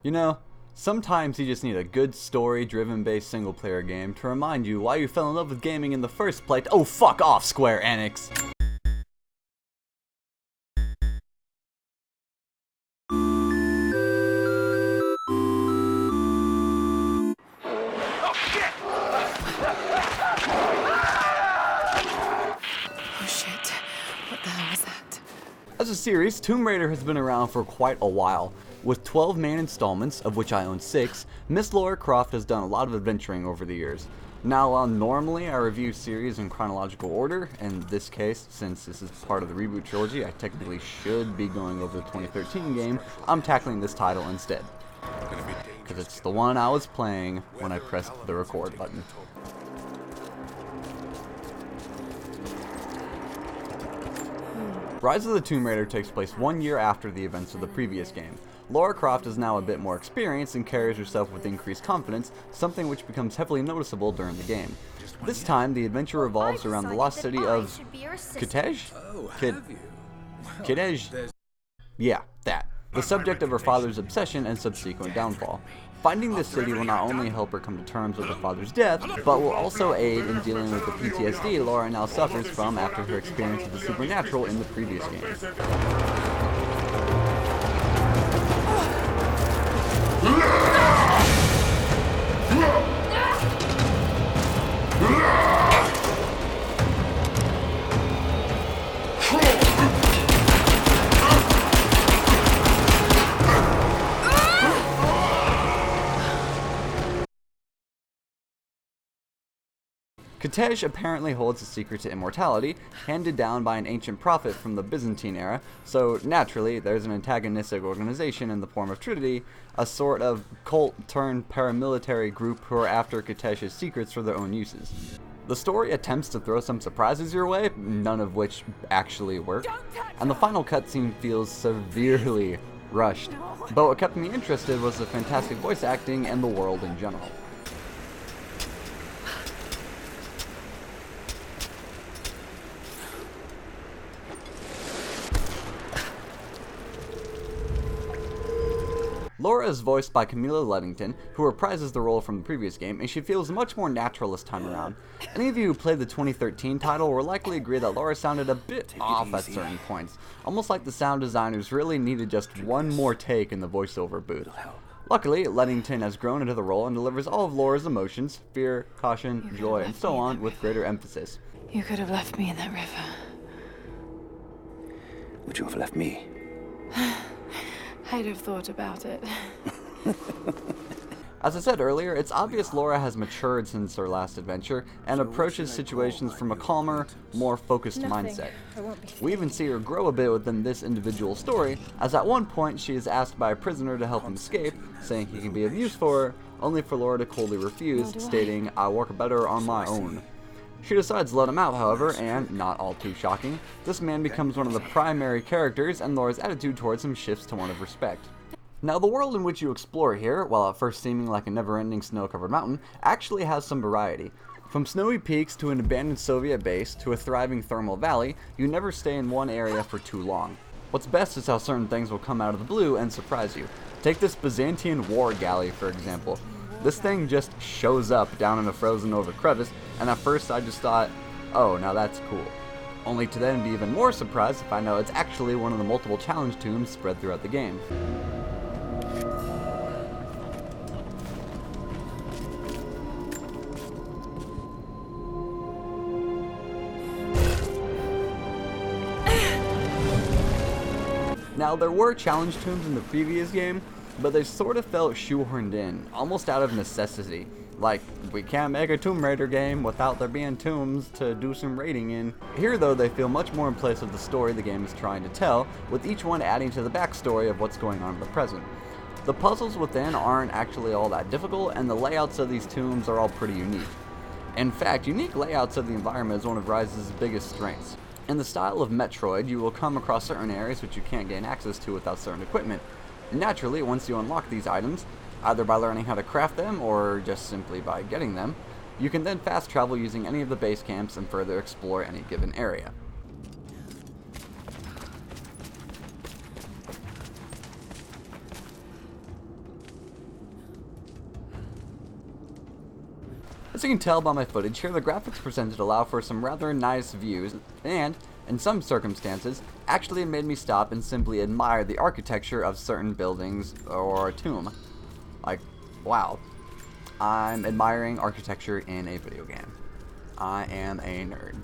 You know, sometimes you just need a good story-driven based single-player game to remind you why you fell in love with gaming in the first place. Oh, fuck off, Square Enix! Oh shit. What the hell was that? As a series, Tomb Raider has been around for quite a while. With 12 main installments, of which I own 6, Miss Lara Croft has done a lot of adventuring over the years. Now, while normally I review series in chronological order, in this case, since this is part of the reboot trilogy, I technically should be going over the 2013 game, I'm tackling this title instead. Because it's the one I was playing when I pressed the record button. Rise of the Tomb Raider takes place 1 year after the events of the previous game. Lara Croft is now a bit more experienced and carries herself with increased confidence, something which becomes heavily noticeable during the game. This time, the adventure revolves around the lost city of Kitej? Kitej? Yeah, that. The subject of her father's obsession and subsequent downfall. Finding this city will not only help her come to terms with her father's death, but will also aid in dealing with the PTSD Lara now suffers from after her experience with the supernatural in the previous game. Kitej apparently holds a secret to immortality, handed down by an ancient prophet from the Byzantine era, so naturally there's an antagonistic organization in the form of Trinity, a sort of cult-turned-paramilitary group who are after Kitej's secrets for their own uses. The story attempts to throw some surprises your way, none of which actually work, and the final cutscene feels severely rushed, but what kept me interested was the fantastic voice acting and the world in general. Lara is voiced by Camilla Luddington, who reprises the role from the previous game, and she feels much more natural this time around. Any of you who played the 2013 title will likely agree that Lara sounded a bit off at certain points, almost like the sound designers really needed just one more take in the voiceover booth. Luckily, Luddington has grown into the role and delivers all of Lara's emotions, fear, caution, joy, and so on, with greater emphasis. You could have left me in that river. Would you have left me? I'd have thought about it. As I said earlier, it's obvious Lara has matured since her last adventure and approaches situations from a calmer, more focused mindset. We even see her grow a bit within this individual story, as at one point she is asked by a prisoner to help him escape, saying he can be of use for her, only for Lara to coldly refuse, stating, "I work better on my own." She decides to let him out, however, and, not all too shocking, this man becomes one of the primary characters, and Lara's attitude towards him shifts to one of respect. Now, the world in which you explore here, while at first seeming like a never-ending snow-covered mountain, actually has some variety. From snowy peaks to an abandoned Soviet base to a thriving thermal valley, you never stay in one area for too long. What's best is how certain things will come out of the blue and surprise you. Take this Byzantine war galley, for example. This thing just shows up down in a frozen over crevice, and at first I just thought, oh, now that's cool. Only to then be even more surprised to find out it's actually one of the multiple challenge tombs spread throughout the game. Now, there were challenge tombs in the previous game, but they sort of felt shoehorned in, almost out of necessity. Like, we can't make a Tomb Raider game without there being tombs to do some raiding in. Here, though, they feel much more in place of the story the game is trying to tell, with each one adding to the backstory of what's going on in the present. The puzzles within aren't actually all that difficult, and the layouts of these tombs are all pretty unique. In fact, unique layouts of the environment is one of Rise's biggest strengths. In the style of Metroid, you will come across certain areas which you can't gain access to without certain equipment. Naturally, once you unlock these items, either by learning how to craft them or just simply by getting them, you can then fast travel using any of the base camps and further explore any given area. As you can tell by my footage here, the graphics presented allow for some rather nice views, and, in some circumstances, actually made me stop and simply admire the architecture of certain buildings or a tomb. Like, wow. I'm admiring architecture in a video game. I am a nerd.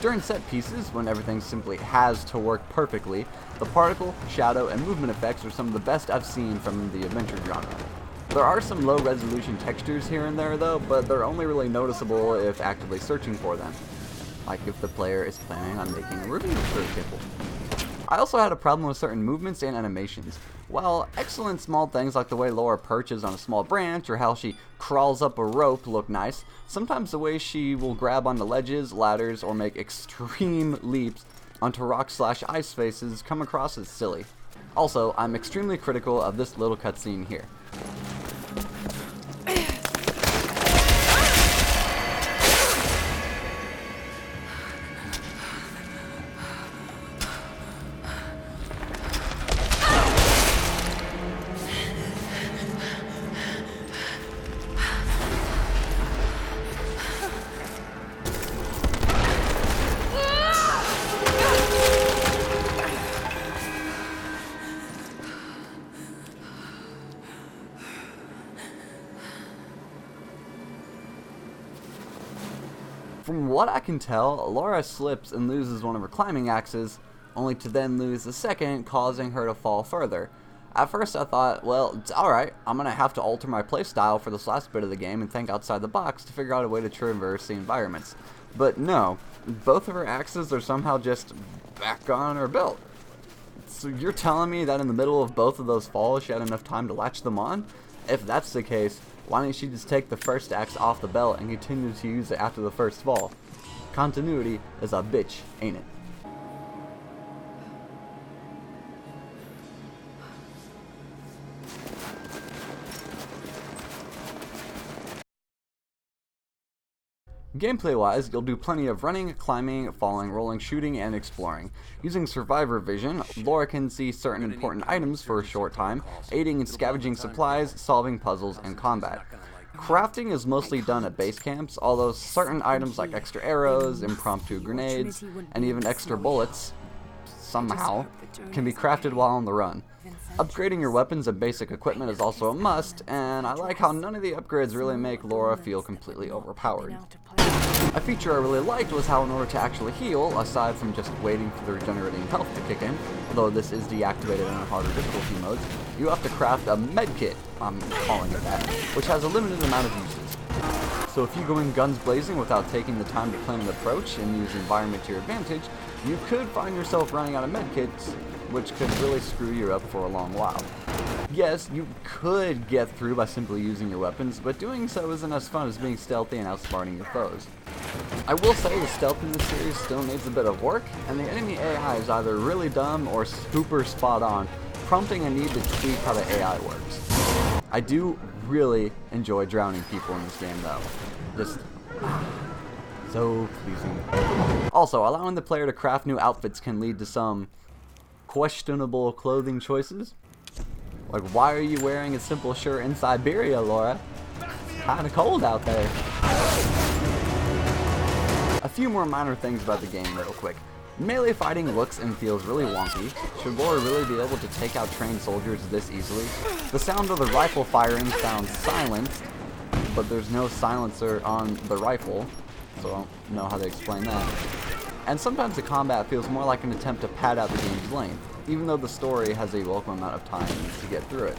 During set pieces, when everything simply has to work perfectly, the particle, shadow, and movement effects are some of the best I've seen from the adventure genre. There are some low resolution textures here and there though, but they're only really noticeable if actively searching for them. Like if the player is planning on making a review, for example. I also had a problem with certain movements and animations. While excellent small things like the way Laura perches on a small branch or how she crawls up a rope look nice, sometimes the way she will grab onto ledges, ladders, or make extreme leaps onto rock/ice faces come across as silly. Also, I'm extremely critical of this little cutscene here. From what I can tell, Laura slips and loses one of her climbing axes, only to then lose the second, causing her to fall further. At first I thought, well, it's alright, I'm gonna have to alter my playstyle for this last bit of the game and think outside the box to figure out a way to traverse the environments. But no, both of her axes are somehow just back on her belt. So you're telling me that in the middle of both of those falls she had enough time to latch them on? If that's the case, why didn't she just take the first axe off the belt and continue to use it after the first fall? Continuity is a bitch, ain't it? Gameplay-wise, you'll do plenty of running, climbing, falling, rolling, shooting, and exploring. Using Survivor Vision, Laura can see certain important items for a short time, aiding in scavenging supplies, solving puzzles, and combat. Crafting is mostly done at base camps, although certain items like extra arrows, impromptu grenades, and even extra bullets, somehow, can be crafted while on the run. Upgrading your weapons and basic equipment is also a must, and I like how none of the upgrades really make Laura feel completely overpowered. A feature I really liked was how in order to actually heal, aside from just waiting for the regenerating health to kick in, although this is deactivated in harder difficulty modes, you have to craft a medkit, I'm calling it that, which has a limited amount of uses. So if you go in guns blazing without taking the time to plan an approach and use environment to your advantage, you could find yourself running out of medkits, which could really screw you up for a long while. Yes, you could get through by simply using your weapons, but doing so isn't as fun as being stealthy and outsmarting your foes. I will say the stealth in this series still needs a bit of work, and the enemy AI is either really dumb or super spot on, prompting a need to tweak how the AI works. I do really enjoy drowning people in this game though. Just so pleasing. Also, allowing the player to craft new outfits can lead to some questionable clothing choices. Like, why are you wearing a simple shirt in Siberia, Laura? It's kinda cold out there. A few more minor things about the game real quick. Melee fighting looks and feels really wonky. Should Laura really be able to take out trained soldiers this easily? The sound of the rifle firing sounds silenced, but there's no silencer on the rifle, so I don't know how to explain that. And sometimes the combat feels more like an attempt to pad out the game's length, even though the story has a welcome amount of time to get through it.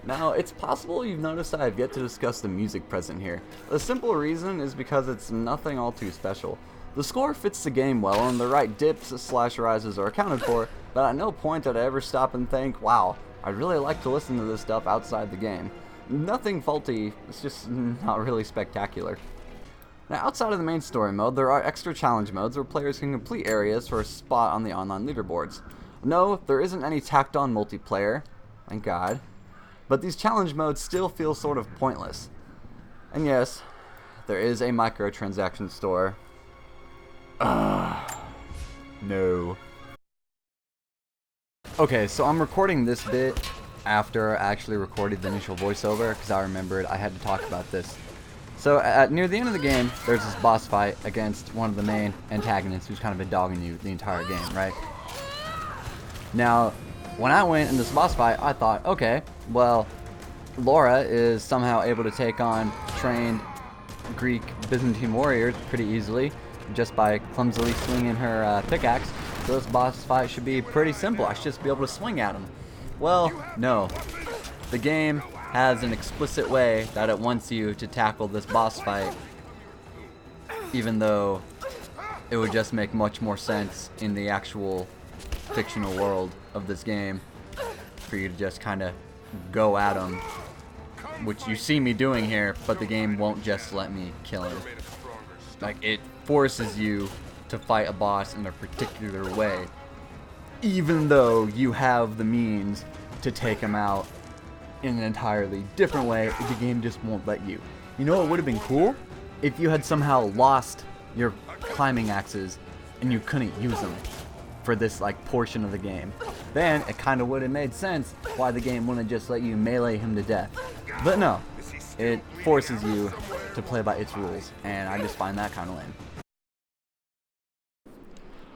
Now, it's possible you've noticed that I've yet to discuss the music present here. The simple reason is because it's nothing all too special. The score fits the game well, and the right dips/rises are accounted for, but at no point did I ever stop and think, wow, I'd really like to listen to this stuff outside the game. Nothing faulty, it's just not really spectacular. Now, outside of the main story mode, there are extra challenge modes where players can complete areas for a spot on the online leaderboards. No, there isn't any tacked-on multiplayer, thank God, but these challenge modes still feel sort of pointless. And yes, there is a microtransaction store. No. Okay, so I'm recording this bit after I actually recorded the initial voiceover, because I remembered I had to talk about this. So near the end of the game, there's this boss fight against one of the main antagonists who's kind of been dogging you the entire game, right? Now, when I went in this boss fight, I thought, okay, well, Laura is somehow able to take on trained Greek Byzantine warriors pretty easily just by clumsily swinging her pickaxe. So this boss fight should be pretty simple. I should just be able to swing at him. Well, no. The game has an explicit way that it wants you to tackle this boss fight, even though it would just make much more sense in the actual fictional world of this game for you to just kind of go at him, which you see me doing here, but the game won't just let me kill him. Like, it forces you to fight a boss in a particular way, even though you have the means to take him out in an entirely different way. The game just won't let you. You know what would have been cool? If you had somehow lost your climbing axes and you couldn't use them for this like portion of the game. Then it kind of would have made sense why the game wouldn't just let you melee him to death. But no, it forces you to play by its rules, and I just find that kind of lame.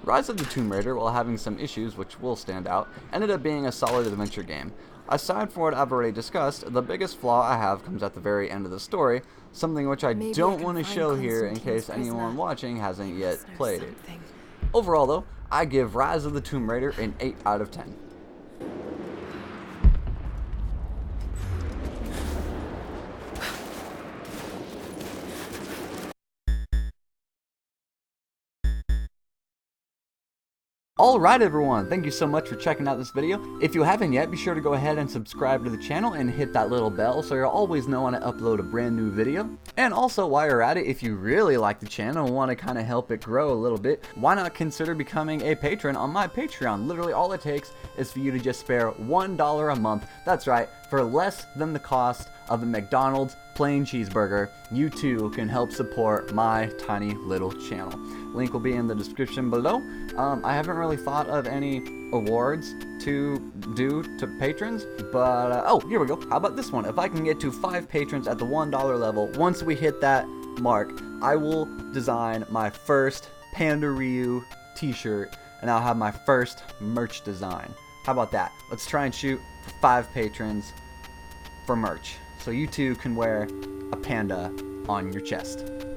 Rise of the Tomb Raider, while having some issues which will stand out, ended up being a solid adventure game. Aside from what I've already discussed, the biggest flaw I have comes at the very end of the story, something which I don't want to show here in case anyone watching hasn't yet played it. Overall though, I give Rise of the Tomb Raider an 8 out of 10. Alright everyone, thank you so much for checking out this video. If you haven't yet, be sure to go ahead and subscribe to the channel and hit that little bell so you'll always know when I upload a brand new video. And also, while you're at it, if you really like the channel and want to kind of help it grow a little bit, why not consider becoming a patron on my Patreon? Literally all it takes is for you to just spare $1 a month. That's right, for less than the cost of a McDonald's plain cheeseburger, you too can help support my tiny little channel. Link will be in the description below. I haven't really thought of any awards to do to patrons, but oh, here we go. How about this one? If I can get to 5 patrons at the $1 level, once we hit that mark, I will design my first Panda Ryu t-shirt, and I'll have my first merch design. How about that? Let's try and shoot for 5 patrons for merch, so you too can wear a panda on your chest.